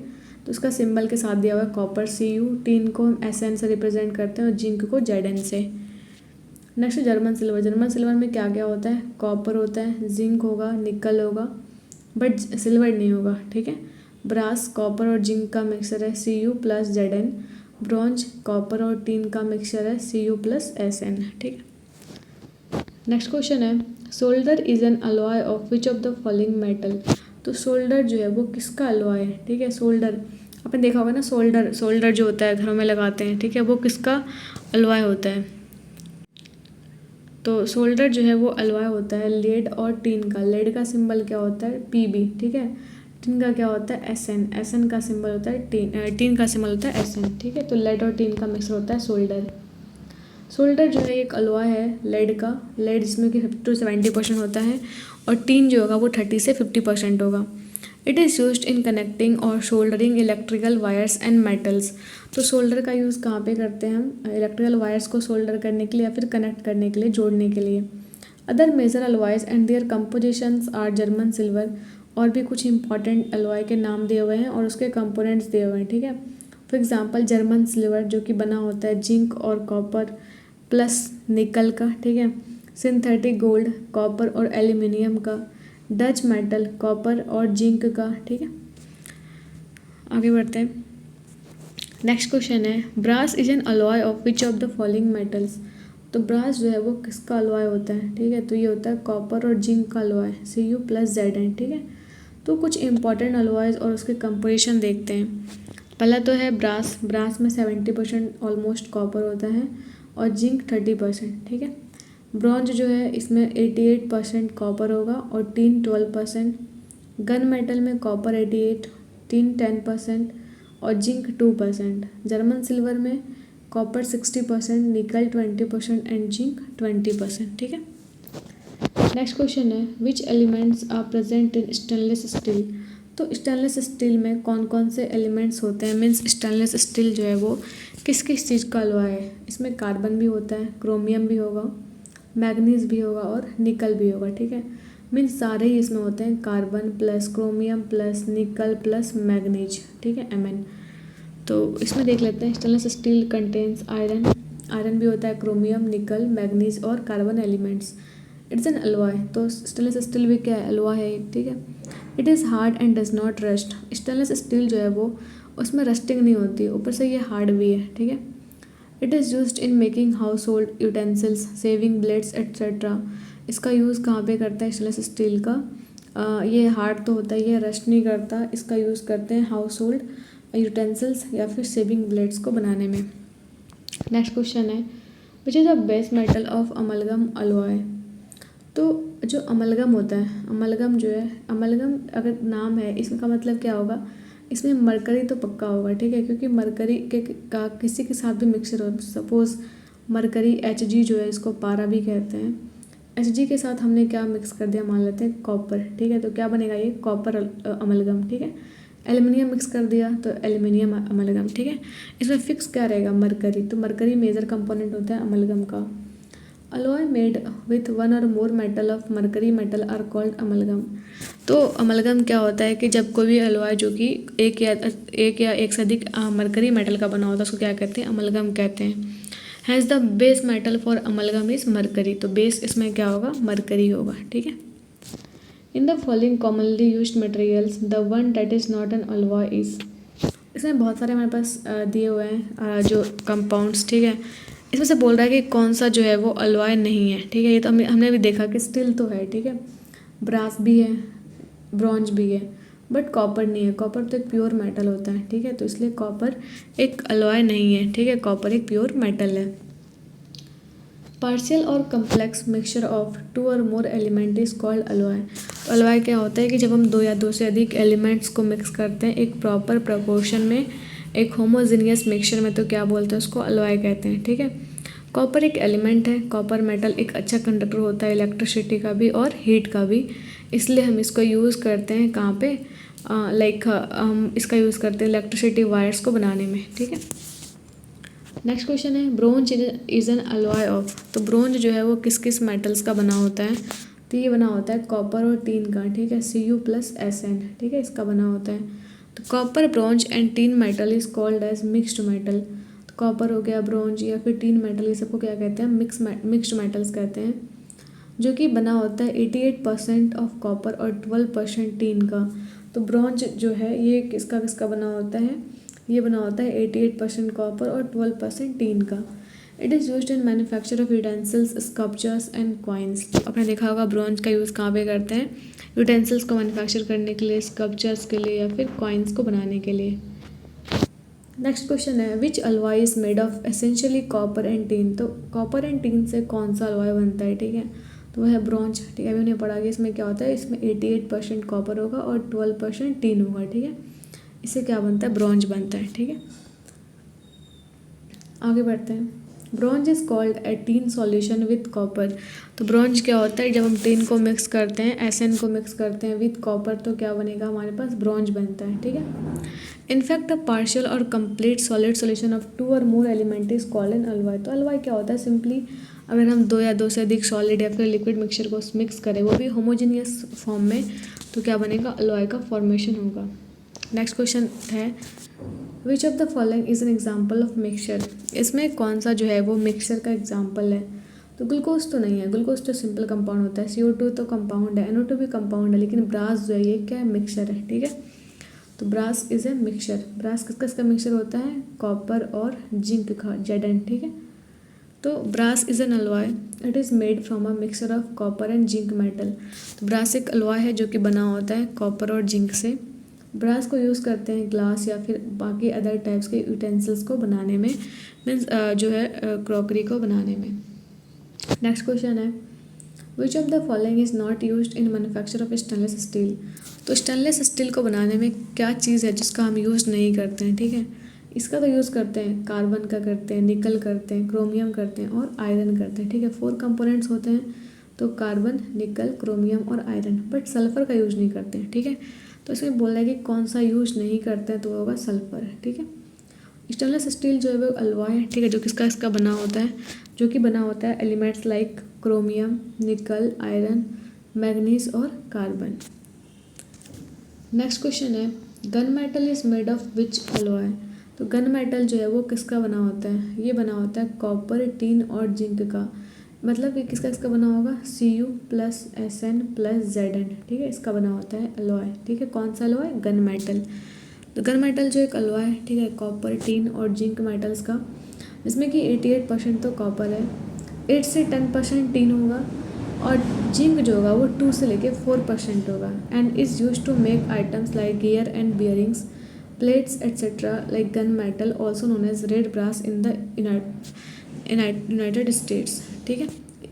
तो उसका सिंबल के साथ दिया हुआ है कॉपर Cu। टीन को हम Sn से रिप्रेजेंट करते हैं और जिंक को Zn से। Next German silver. German silver में क्या क्या होता है, कॉपर होता है, जिंक होगा, निकल होगा, बट सिल्वर नहीं होगा, ठीक है। ब्रास कॉपर और जिंक का मिक्सचर है Cu plus Zn। Bronze copper और टीन का मिक्सचर है Cu प्लस Sn, ठीक है। नेक्स्ट क्वेश्चन है solder is an alloy of which of the following metal. तो सोल्डर जो है वो किसका अलॉय है, ठीक है। सोल्डर आपने देखा होगा ना, सोल्डर जो होता है घरों में लगाते हैं, ठीक है, वो किसका अलॉय होता है। तो सोल्डर जो है वो अलॉय होता है लेड और टीन का। लेड का सिंबल क्या होता है Pb, ठीक है। टीन का क्या होता है Sn का सिंबल होता है टीन का सिंबल होता है Sn, ठीक है। तो लेड और टीन का मिक्सर होता है सोल्डर। सोल्डर जो है एक अलॉय है लेड का, लेड जिसमें कि 50 से 70% होता है, और टीन जो होगा वो 30 से 50% होगा। It is used in connecting और soldering electrical wires and metals. तो सोल्डर का यूज़ कहाँ पे करते हैं हम, इलेक्ट्रिकल वायर्स को सोल्डर करने के लिए या फिर कनेक्ट करने के लिए, जोड़ने के लिए। Other major alloys and their compositions are German silver. और भी कुछ इंपॉर्टेंट अलॉय के नाम दिए हुए हैं और उसके कंपोनेंट्स दिए हुए हैं, ठीक है। फॉर एग्जांपल जर्मन सिल्वर जो कि बना होता है जिंक और कॉपर प्लस निकल का, ठीक है। सिंथेटिक गोल्ड कॉपर और एल्यूमिनियम का। डच मेटल कॉपर और जिंक का, ठीक है। आगे बढ़ते हैं। नेक्स्ट क्वेश्चन है brass is an alloy of which of the following metals. तो ब्रास जो है वो किसका अलॉय होता है, ठीक है। तो ये होता है कॉपर और जिंक का अलॉय Cu प्लस Zn, ठीक है। तो कुछ इंपॉर्टेंट अलॉयज और उसके कंपोजिशन देखते हैं। पहला तो है ब्रास में 70% ऑलमोस्ट कॉपर होता है और जिंक 30%, ठीक है। ब्रॉन्ज जो है इसमें 88% कॉपर होगा और टीन 12%। गन मेटल में कॉपर 88, टीन 10% और जिंक 2%। जर्मन सिल्वर में कॉपर 60%, निकल 20% एंड जिंक 20%, ठीक है। नेक्स्ट क्वेश्चन है which elements are present in stainless steel. तो स्टेनलेस स्टील में कौन कौन से एलिमेंट्स होते हैं, मीन्स स्टेनलेस स्टील जो है वो किस किस चीज़ का अलॉय है। इसमें कार्बन भी होता है, क्रोमियम भी होगा, मैग्नीज भी होगा और निकल भी होगा, ठीक है। मीन्स सारे ही इसमें होते हैं, carbon plus chromium plus nickel plus manganese, ठीक है, Mn। तो इसमें देख लेते हैं स्टेनलेस स्टील कंटेन्स आयरन भी होता है, क्रोमियम, निकल, मैग्नीज और carbon elements. It's an alloy. तो स्टेनलेस स्टील भी क्या है, अलॉय है, ठीक है। It is hard and does not rust. Stainless steel जो है वो उसमें रस्टिंग नहीं होती, ऊपर से ये हार्ड भी है, ठीक है। It is used in making house hold utensils, saving blades etcetera. इसका यूज़ कहाँ पे करता है स्टेनलेस स्टील का, ये हार्ड तो होता है, ये रस्ट नहीं करता। इसका यूज़ करते हैं हाउस होल्ड यूटेंसिल्स या फिर सेविंग ब्लेड्स को बनाने में। नेक्स्ट क्वेश्चन है which is the base metal of amalgam alloy. तो जो अमलगम होता है, अमलगम जो है, अमलगम अगर नाम है इसका मतलब क्या होगा, इसमें मरकरी तो पक्का होगा, ठीक है, क्योंकि मरकरी का किसी के साथ भी मिक्सचर हो, सपोज मरकरी Hg जो है इसको पारा भी कहते हैं, Hg के साथ हमने क्या मिक्स कर दिया, मान लेते हैं कॉपर, ठीक है। तो क्या बनेगा ये कॉपर अमलगम, ठीक है। एल्युमिनियम मिक्स कर दिया तो एल्युमिनियम अमलगम, ठीक है। इसमें फिक्स क्या रहेगा, मरकरी। तो मरकरी मेजर कंपोनेंट होता है अमलगम का। अलॉय मेड विथ वन और more metal of mercury metal are called amalgam. तो अमलगम क्या होता है कि जब कोई भी अलॉय जो कि एक या एक से अधिक मरकरी मेटल का बना होता है उसको क्या कहते हैं, अमलगम कहते हैं। Has the base metal for amalgam is mercury. तो बेस इसमें क्या होगा, मरकरी होगा, ठीक है। In the following commonly used materials the one that is not N alloy is. इसमें बहुत सारे हमारे पास दिए हुए हैं जो कंपाउंड्स, ठीक है। इसमें से बोल रहा है कि कौन सा जो है वो अलॉय नहीं है, ठीक है। ये तो हमने भी देखा कि स्टील तो है, ठीक है, ब्रास भी है, ब्रॉन्ज भी है, बट कॉपर नहीं है। कॉपर तो एक प्योर मेटल होता है, ठीक है, तो इसलिए कॉपर एक अलॉय नहीं है, ठीक है, कॉपर एक प्योर मेटल है। पार्शियल और कम्प्लेक्स मिक्सचर ऑफ 2 और मोर एलिमेंट इज कॉल्ड अलॉय। तो अलॉय क्या होता है कि जब हम 2 या 2 से अधिक एलिमेंट्स को मिक्स करते हैं एक प्रॉपर प्रपोर्शन में, एक होमोजीनियस मिक्सचर में, तो क्या बोलते हैं उसको, अलॉय कहते हैं, ठीक है। कॉपर एक एलिमेंट है, कॉपर मेटल एक अच्छा कंडक्टर होता है इलेक्ट्रिसिटी का भी और हीट का भी, इसलिए हम इसको यूज़ करते हैं कहाँ पे, लाइक हम इसका यूज़ करते हैं इलेक्ट्रिसिटी वायर्स को बनाने में, ठीक है। नेक्स्ट क्वेश्चन है bronze is an alloy of. तो ब्रोंज जो है वो किस किस मेटल्स का बना होता है? तो ये बना होता है कॉपर और टीन का, ठीक है, Cu+Sn, ठीक है, इसका बना होता है। तो copper, bronze and tin metal is called as mixed metal. तो कॉपर हो गया, ब्रोंज या फिर टीन मेटल, ये सबको क्या कहते हैं? मिक्स्ड मेटल्स कहते हैं, जो कि बना होता है 88% ऑफ कॉपर और 12% टीन का। तो ब्रोंज जो है ये किसका किसका बना होता है? ये बना होता है 88% कॉपर और 12% टीन का। It is used in manufacture of utensils, sculptures and coins. आपने देखा होगा ब्रोंज का यूज़ कहाँ पे करते हैं? यूटेंसिल्स को मैन्युफैक्चर करने के लिए, स्कल्पचर्स के लिए या फिर कॉइन्स को बनाने के लिए। नेक्स्ट क्वेश्चन है which alloy is made of essentially copper and tin. तो कॉपर एंड टीन से कौन सा अलॉय बनता है, ठीक है? तो वह है ब्रोंज, ठीक है। अभी उन्हें पढ़ा गया इसमें क्या होता है, इसमें 88% कॉपर होगा और 12% टीन होगा, ठीक है। इससे क्या बनता है? ब्रोंज बनता है, ठीक है। आगे बढ़ते हैं। Bronze is called a tin solution with copper. तो ब्रोंज क्या होता है? जब हम टीन को मिक्स करते हैं, Sn को मिक्स करते हैं विथ कॉपर, तो क्या बनेगा हमारे पास? ब्रोंज बनता है, ठीक है। इनफैक्ट अ पार्शियल और कंप्लीट सॉलिड सॉल्यूशन ऑफ 2 और मोर element is called an alloy. तो अलॉय क्या होता है? सिंपली अगर हम 2 या 2 से अधिक सॉलिड या फिर लिक्विड मिक्सचर को मिक्स करें, वो भी होमोजीनियस फॉर्म में, तो क्या बनेगा? अलॉय का फॉर्मेशन होगा। नेक्स्ट क्वेश्चन है which of the following is an example of mixture. इसमें कौन सा जो है वो मिक्सचर का एग्जाम्पल है? तो ग्लूकोज तो नहीं है, ग्लूकोज तो सिंपल कंपाउंड होता है, CO2 तो कंपाउंड है, NO2 भी कंपाउंड है, लेकिन ब्रास जो है ये क्या है? मिक्सचर है, ठीक है। तो brass is a mixture. Brass किसका किसका मिक्सचर होता है? कॉपर और जिंक का, Zn, ठीक है। तो brass is an alloy, it is made from a mixture of copper and zinc metal. तो ब्रास एक अलॉय है जो कि बना होता है कॉपर और जिंक से। ब्रास को यूज़ करते हैं ग्लास या फिर बाकी अदर टाइप्स के यूटेंसिल्स को बनाने में, मीन्स जो है क्रॉकरी को बनाने में। नेक्स्ट क्वेश्चन है which of the following is not used in manufacture of stainless steel. तो स्टेनलेस स्टील को बनाने में क्या चीज़ है जिसका हम यूज़ नहीं करते हैं, ठीक है? इसका तो यूज़ करते हैं, कार्बन का करते हैं, निकल करते हैं, क्रोमियम करते हैं और आयरन करते हैं, ठीक है। 4 कंपोनेंट्स होते हैं, तो कार्बन, निकल, क्रोमियम और आयरन, बट सल्फर का यूज़ नहीं करते हैं, ठीक है। तो इसमें बोल रहा है कि कौन सा यूज़ नहीं करते हैं, तो वो होगा सल्फर, ठीक है। स्टेनलेस स्टील जो है वो अलॉय है, ठीक है, जो किसका इसका बना होता है? जो कि बना होता है एलिमेंट्स लाइक क्रोमियम, निकल, आयरन, मैग्नीज और कार्बन। नेक्स्ट क्वेश्चन है gun metal is made of which alloy. तो गन मेटल जो है वो किसका बना होता है? ये बना होता है कॉपर, टीन और जिंक का। मतलब ये किसका किसका बना होगा? Cu+Sn+Zn, ठीक है, इसका बना होता है अलॉय, ठीक है। कौन सा अलॉय? Gun metal. तो गन मेटल जो एक अलॉय है, ठीक है, कॉपर, टीन और जिंक मेटल्स का, जिसमें कि 88% तो कॉपर है, 8 से 10% टीन होगा और जिंक जो होगा वो 2 से लेके 4% होगा। And is use to make items like gear and bearings, plates etcetera like gun metal also known as red brass in the United States, ठीक है।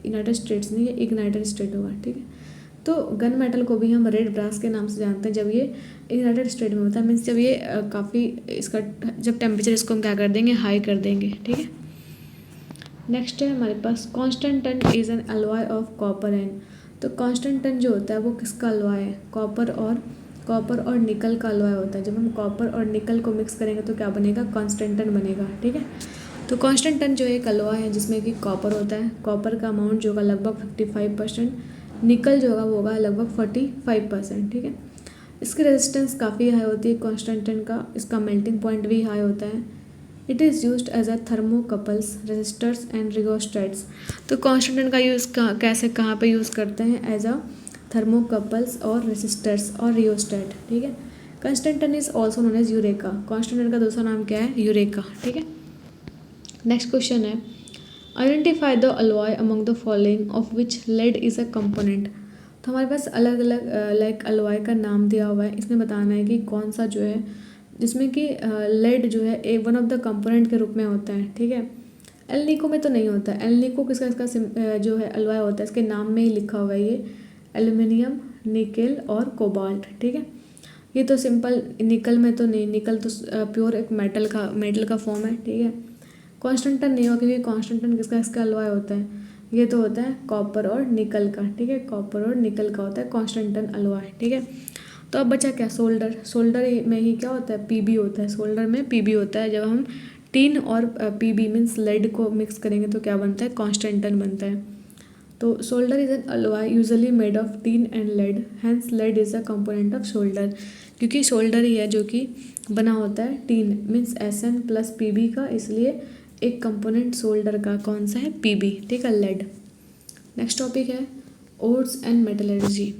यूनाइटेड स्टेट्स नहीं, ये यूनाइटेड स्टेट होगा, ठीक है। तो गन मेटल को भी हम रेड ब्रास के नाम से जानते हैं जब ये यूनाइटेड स्टेट में होता है, मीन्स जब ये काफ़ी इसका जब टेम्परेचर इसको हम क्या कर देंगे? हाई कर देंगे, ठीक है। नेक्स्ट है हमारे पास constantan is an alloy of copper and. तो कांस्टेंट टन जो होता है वो किसका अलॉय है? कॉपर और निकल का अलॉय होता है। जब हम कॉपर और निकल को मिक्स करेंगे तो क्या बनेगा? कांस्टेंट टन बनेगा, ठीक है। तो कांस्टेंट टन जो एक अलॉय है जिसमें कि कॉपर होता है, कॉपर का अमाउंट जो होगा लगभग 55%, निकल जो होगा वो होगा लगभग 45%, ठीक है। इसकी रेजिस्टेंस काफ़ी हाई होती है कांस्टेंट टन का, इसका मेल्टिंग पॉइंट भी हाई होता है। It is used as a thermocouples, resistors and rheostats. तो कांस्टेंट टन का यूज़ कैसे कहाँ पे यूज़ करते हैं? एज अ थर्मोकपल्स और रेजिस्टर्स और रियोस्टेट, ठीक है। Constantan is also known as eureka. Constantan का दूसरा नाम क्या है? यूरेका, ठीक है। नेक्स्ट क्वेश्चन है identify the alloy among the following of which lead is a component. तो हमारे पास अलग अलग लाइक अलॉय का नाम दिया हुआ है, इसमें बताना है कि कौन सा जो है जिसमें कि लेड जो है एक वन ऑफ द कंपोनेंट के रूप में होता है, ठीक है। एल्निको में तो नहीं होता है। एल्निको किसका इसका जो है अलॉय होता है, इसके नाम में ही लिखा हुआ है ये एल्युमिनियम, निकेल और कोबाल्ट, ठीक है। ये तो सिंपल, निकल में तो नहीं, निकल तो प्योर एक मेटल का फॉर्म है, ठीक है। कांस्टेंट टन नहीं होगा क्योंकि कांस्टेंट टन किसका इसका अलॉय होता है? ये तो होता है कॉपर और निकल का, ठीक है। कॉपर और निकल का होता है कांस्टेंट टन अलॉय, ठीक है। तो अब बचा क्या, सोल्डर। सोल्डर में ही क्या होता है, पीबी होता है। सोल्डर में पीबी होता है। जब हम टीन और पीबी मीन्स लेड को मिक्स करेंगे तो क्या बनता है, कॉन्स्टेंटन बनता है। तो solder is an alloy usually made of tin and lead, hence lead is a component of shoulder. क्योंकि शोल्डर ही है जो कि बना होता है tin means SN plus PB का, इसलिए एक कंपोनेंट सोल्डर का कौन सा है, पीबी, ठीक है, लेड। नेक्स्ट टॉपिक है ओर्स एंड मेटलर्जी।